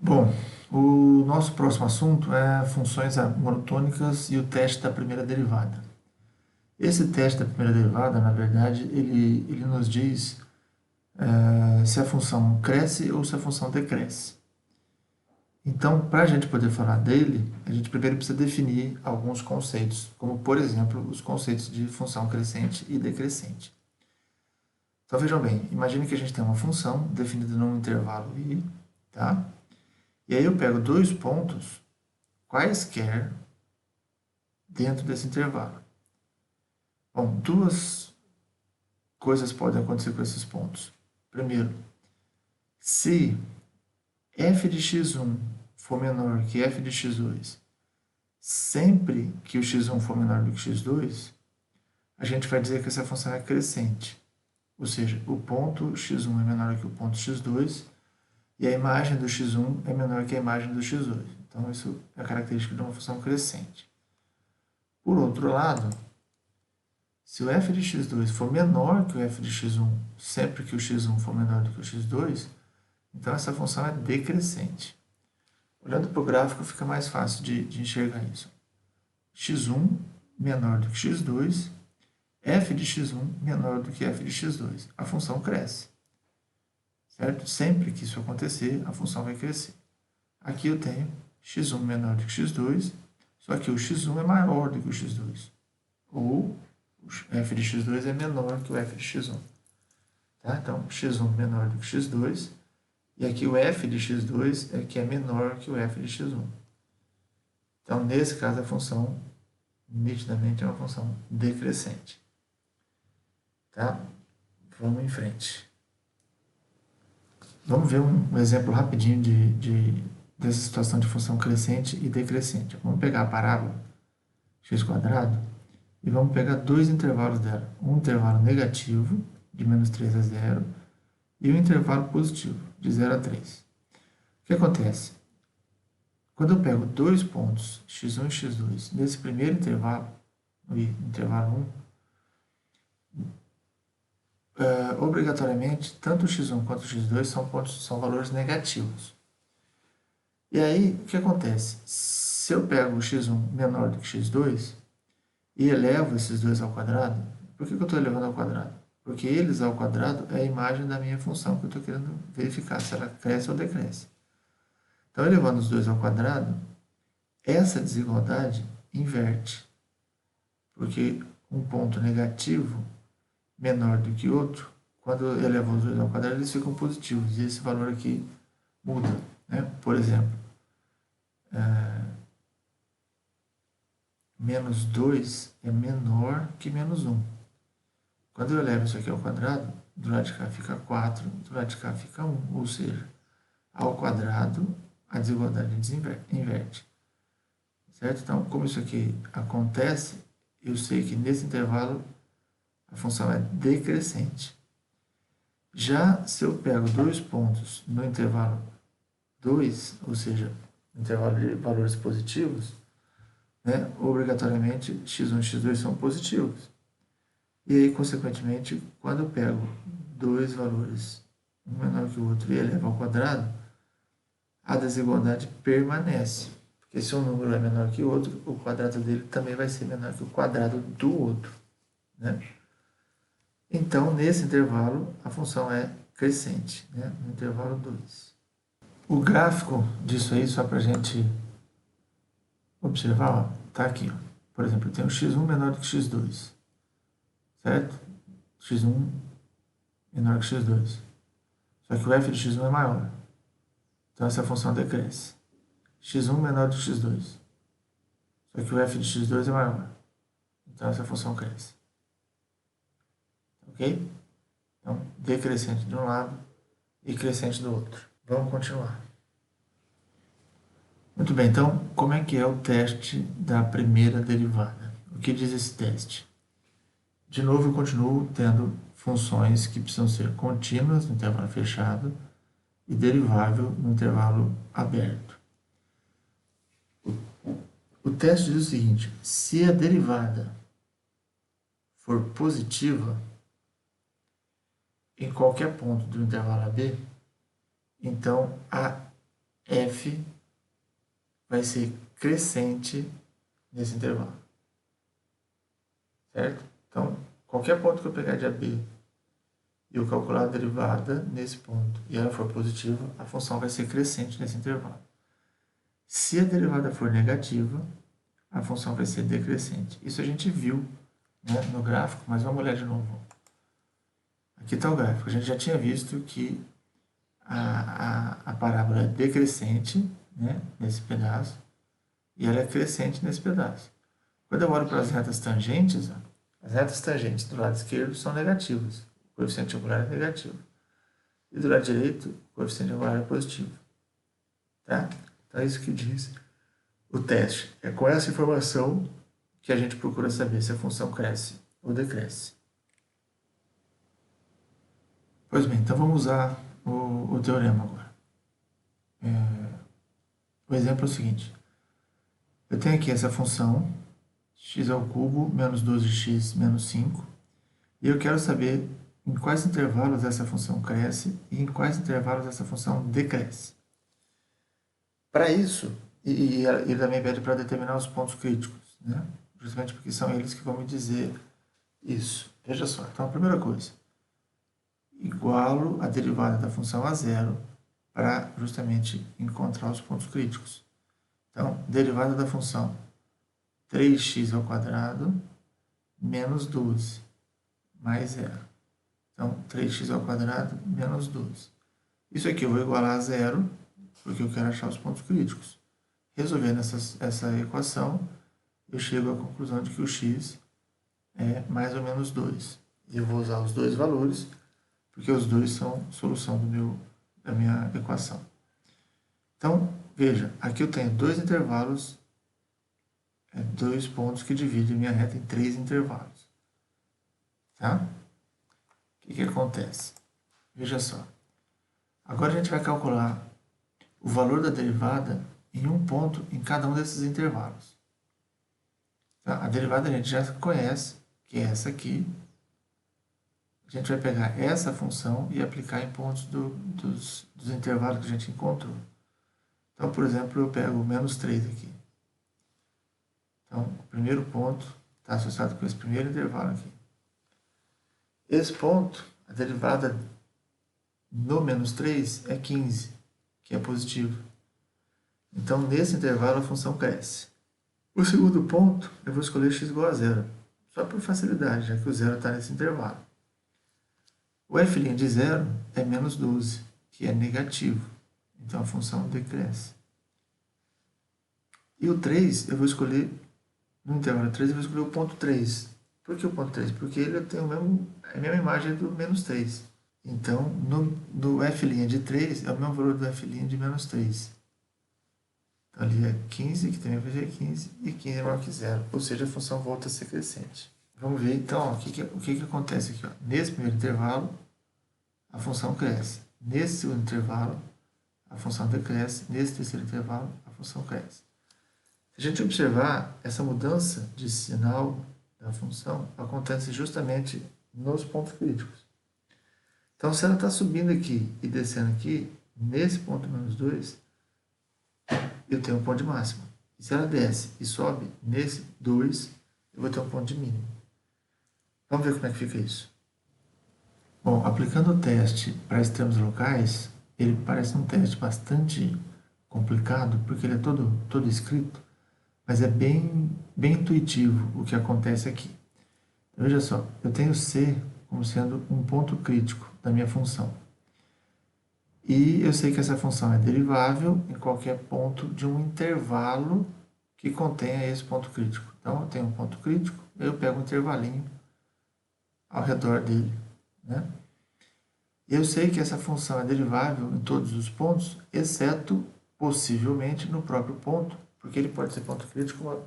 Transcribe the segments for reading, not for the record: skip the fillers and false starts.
Bom, o nosso próximo assunto é funções monotônicas e o teste da primeira derivada. Esse teste da primeira derivada, na verdade, ele nos diz se a função cresce ou se a função decresce. Então, para a gente poder falar dele, a gente primeiro precisa definir alguns conceitos, como, por exemplo, os conceitos de função crescente e decrescente. Então, vejam bem, imagine que a gente tem uma função definida num intervalo i, tá? E aí eu pego dois pontos quaisquer dentro desse intervalo. Bom, duas coisas podem acontecer com esses pontos. Primeiro, se f de x1 for menor que f de x2, sempre que o x1 for menor do que x2, a gente vai dizer que essa função é crescente. Ou seja, o ponto x1 é menor que o ponto x2 e a imagem do x1 é menor que a imagem do x2. Então, isso é a característica de uma função crescente. Por outro lado, se o f de x2 for menor que o f de x1, sempre que o x1 for menor do que o x2, então essa função é decrescente. Olhando para o gráfico, fica mais fácil de enxergar isso. x1 menor do que x2, f de x1 menor do que f de x2. A função cresce. Certo? Sempre que isso acontecer, a função vai crescer. Aqui eu tenho x1 menor do que x2, só que o x1 é maior do que o x2. Ou o f de x2 é menor que o f de x1. Tá? Então, x1 menor do que x2, e aqui o f de x2 é que é menor que o f de x1. Então, nesse caso, a função, nitidamente, é uma função decrescente. Tá? Vamos em frente. Vamos ver um exemplo rapidinho dessa situação de função crescente e decrescente. Vamos pegar a parábola x² e vamos pegar dois intervalos dela. Um intervalo negativo, de menos 3 a 0, e um intervalo positivo, de 0 a 3. O que acontece? Quando eu pego dois pontos, x1 e x2, nesse primeiro intervalo, no intervalo 1, obrigatoriamente, tanto o x1 quanto o x2 são valores negativos. E aí, o que acontece? Se eu pego o x1 menor do que x2 e elevo esses dois ao quadrado, por que eu estou elevando ao quadrado? Porque eles ao quadrado é a imagem da minha função que eu estou querendo verificar se ela cresce ou decresce. Então, elevando os dois ao quadrado, essa desigualdade inverte. Porque um ponto negativo menor do que outro, quando eu elevo os dois ao quadrado, eles ficam positivos. E esse valor aqui muda. Né? Por exemplo, menos 2 é menor que menos 1. Quando eu elevo isso aqui ao quadrado, do lado de cá fica 4, do lado de cá fica 1. Ou seja, ao quadrado, a desigualdade inverte. Certo? Então, como isso aqui acontece, eu sei que nesse intervalo a função é decrescente. Já se eu pego dois pontos no intervalo 2, ou seja, intervalo de valores positivos, né, obrigatoriamente x1 e x2 são positivos. E aí, consequentemente, quando eu pego dois valores, um menor que o outro, e elevo ao quadrado, a desigualdade permanece. Porque se um número é menor que o outro, o quadrado dele também vai ser menor que o quadrado do outro. Né? Então, nesse intervalo, a função é crescente, né? No intervalo 2. O gráfico disso aí, só para a gente observar, está aqui. Ó. Por exemplo, eu tenho x1 menor do que x2, certo? x1 menor que x2. Só que o f de x1 é maior. Então, essa função decresce. x1 menor do que x2. Só que o f de x2 é maior. Então, essa função cresce. Ok? Então, decrescente de um lado e crescente do outro. Vamos continuar. Muito bem, então, como é que é o teste da primeira derivada? O que diz esse teste? De novo, eu continuo tendo funções que precisam ser contínuas no intervalo fechado e derivável no intervalo aberto. O teste diz o seguinte: se a derivada for positiva em qualquer ponto do intervalo AB, então a f vai ser crescente nesse intervalo. Certo? Então, qualquer ponto que eu pegar de AB e eu calcular a derivada nesse ponto e ela for positiva, a função vai ser crescente nesse intervalo. Se a derivada for negativa, a função vai ser decrescente. Isso a gente viu, né, no gráfico, mas vamos olhar de novo. Aqui está o gráfico. A gente já tinha visto que a parábola é decrescente, né, nesse pedaço e ela é crescente nesse pedaço. Quando eu olho para as retas tangentes, ó, as retas tangentes do lado esquerdo são negativas. O coeficiente angular é negativo. E do lado direito, o coeficiente angular é positivo. Tá? Então é isso que diz o teste. É com essa informação que a gente procura saber se a função cresce ou decresce. Pois bem, então vamos usar o teorema agora. O exemplo é o seguinte. Eu tenho aqui essa função, x ao cubo menos 12x menos 5, e eu quero saber em quais intervalos essa função cresce e em quais intervalos essa função decresce. Para isso, e ele também pede para determinar os pontos críticos, né? Justamente porque são eles que vão me dizer isso. Veja só, então a primeira coisa, igualo a derivada da função a zero para justamente encontrar os pontos críticos. Então, derivada da função 3x ao quadrado menos 12 mais zero. Então, 3x ao quadrado menos 12. Isso aqui eu vou igualar a zero, porque eu quero achar os pontos críticos. Resolvendo essa equação, eu chego à conclusão de que o x é mais ou menos 2. E eu vou usar os dois valores, porque os dois são solução da minha equação. Então, veja, aqui eu tenho dois intervalos, dois pontos que dividem minha reta em três intervalos. Tá? O que acontece? Veja só. Agora a gente vai calcular o valor da derivada em um ponto em cada um desses intervalos. Tá? A derivada a gente já conhece, que é essa aqui. A gente vai pegar essa função e aplicar em pontos dos intervalos que a gente encontrou. Então, por exemplo, eu pego o menos 3 aqui. Então, o primeiro ponto está associado com esse primeiro intervalo aqui. Esse ponto, a derivada no menos 3 é 15, que é positivo. Então, nesse intervalo, a função cresce. O segundo ponto, eu vou escolher x igual a zero, só por facilidade, já que o zero está nesse intervalo. O f' de zero é menos 12, que é negativo. Então, a função decresce. E o 3, eu vou escolher, no intervalo 3, eu vou escolher o ponto 3. Por que o ponto 3? Porque ele tem a mesma imagem do menos 3. Então, no f' de 3, é o mesmo valor do f' de menos 3. Então, ali é 15, que também vai ser 15, e 15 é maior que zero. Ou seja, a função volta a ser crescente. Vamos ver, então, ó, o que acontece aqui. Ó. Nesse primeiro intervalo, a função cresce. Nesse segundo intervalo, a função decresce. Nesse terceiro intervalo, a função cresce. Se a gente observar, essa mudança de sinal da função acontece justamente nos pontos críticos. Então, se ela está subindo aqui e descendo aqui, nesse ponto menos 2, eu tenho um ponto de máxima. E se ela desce e sobe nesse 2, eu vou ter um ponto de mínimo. Vamos ver como é que fica isso. Bom, aplicando o teste para extremos locais, ele parece um teste bastante complicado, porque ele é todo escrito, mas é bem intuitivo o que acontece aqui. Então, veja só, eu tenho C como sendo um ponto crítico da minha função. E eu sei que essa função é derivável em qualquer ponto de um intervalo que contenha esse ponto crítico. Então, eu tenho um ponto crítico, eu pego um intervalinho ao redor dele. Né? Eu sei que essa função é derivável em todos os pontos, exceto, possivelmente, no próprio ponto, porque ele pode ser ponto crítico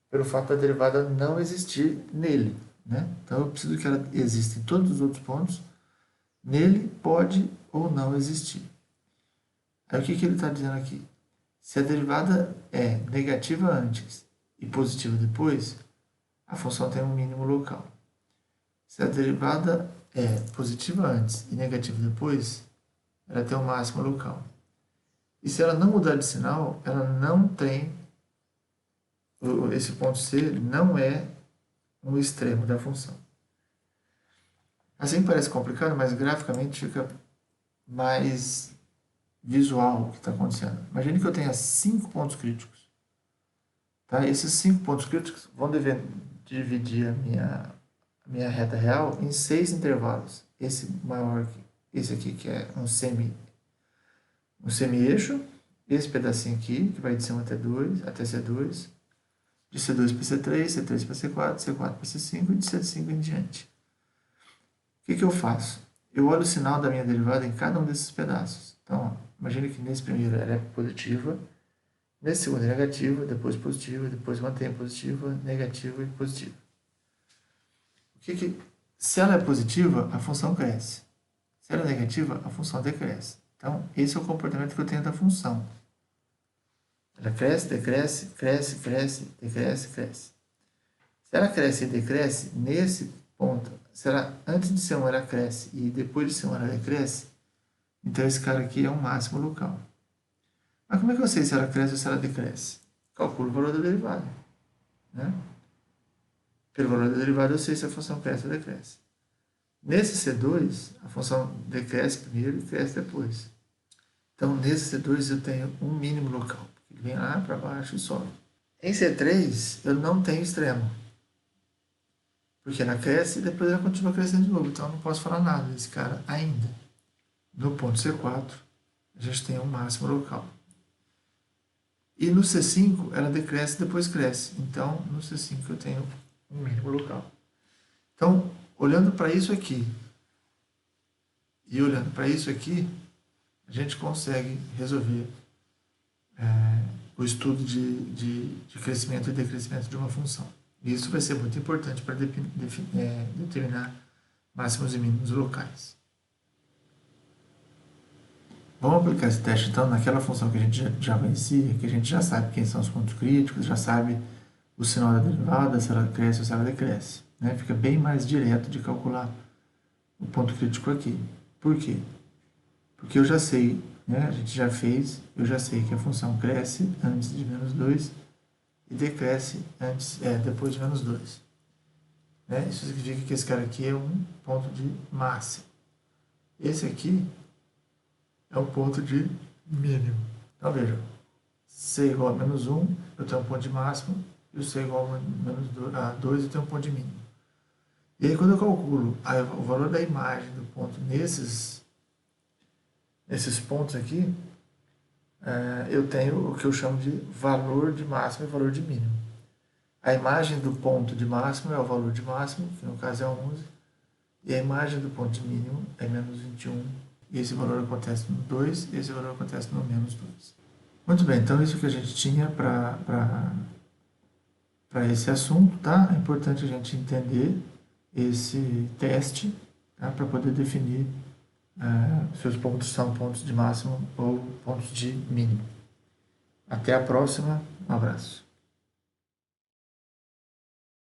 pelo fato da derivada não existir nele. Né? Então, eu preciso que ela exista em todos os outros pontos. Nele pode ou não existir. Aí o que ele está dizendo aqui? Se a derivada é negativa antes e positiva depois, a função tem um mínimo local. Se a derivada é positiva antes e negativa depois, ela tem um máximo local. E se ela não mudar de sinal, ela não tem, esse ponto C não é um extremo da função. Assim parece complicado, mas graficamente fica mais visual o que está acontecendo. Imagine que eu tenha 5 pontos críticos. Tá? Esses 5 pontos críticos vão dividir a minha reta real em 6 intervalos. Esse maior, esse aqui que é um semi-eixo, esse pedacinho aqui, que vai de C1 até C2, de C2 para C3, C3 para C4, C4 para C5 e de C5 em diante. O que eu faço? Eu olho o sinal da minha derivada em cada um desses pedaços. Então, imagine que nesse primeiro ela é positiva, nesse segundo é negativa, depois positiva, depois mantém positiva, negativa e positiva. Se ela é positiva, a função cresce. Se ela é negativa, a função decresce. Então, esse é o comportamento que eu tenho da função. Ela cresce, decresce, cresce, cresce, decresce, cresce. Se ela cresce e decresce, nesse ponto, se ela, antes de C1 ela cresce e depois de C1 ela decresce, então esse cara aqui é um máximo local. Mas como é que eu sei se ela cresce ou se ela decresce? Calculo o valor da derivada. Né? Pelo valor da derivada eu sei se a função cresce ou decresce. Nesse C2, a função decresce primeiro e cresce depois. Então, nesse C2 eu tenho um mínimo local. Ele vem lá para baixo e sobe. Em C3, eu não tenho extremo. Porque ela cresce e depois ela continua crescendo de novo. Então, eu não posso falar nada desse cara ainda. No ponto C4, a gente tem um máximo local. E no C5, ela decresce e depois cresce. Então, no C5 eu tenho um mínimo local. Então, olhando para isso aqui e olhando para isso aqui, a gente consegue resolver o estudo de crescimento e decrescimento de uma função. E isso vai ser muito importante para determinar máximos e mínimos locais. Vamos aplicar esse teste, então, naquela função que a gente já conhecia, que a gente já sabe quem são os pontos críticos, já sabe o sinal da derivada, se ela cresce ou se ela decresce. Né? Fica bem mais direto de calcular o ponto crítico aqui. Por quê? Porque eu já sei, né? A gente já fez, eu já sei que a função cresce antes de menos 2 e decresce depois de menos 2. Né? Isso significa que esse cara aqui é um ponto de máximo. Esse aqui é um ponto de mínimo. Então, veja, C igual a menos 1, eu tenho um ponto de máximo, e o C igual a 2, eu tenho um ponto de mínimo. E aí, quando eu calculo o valor da imagem do ponto nesses pontos aqui, eu tenho o que eu chamo de valor de máximo e valor de mínimo. A imagem do ponto de máximo é o valor de máximo, que no caso é 11, e a imagem do ponto de mínimo é menos 21. E esse valor acontece no 2, e esse valor acontece no menos 2. Muito bem, então isso que a gente tinha para esse assunto, tá? É importante a gente entender esse teste, tá? Para poder definir se os pontos são pontos de máximo ou pontos de mínimo. Até a próxima, um abraço.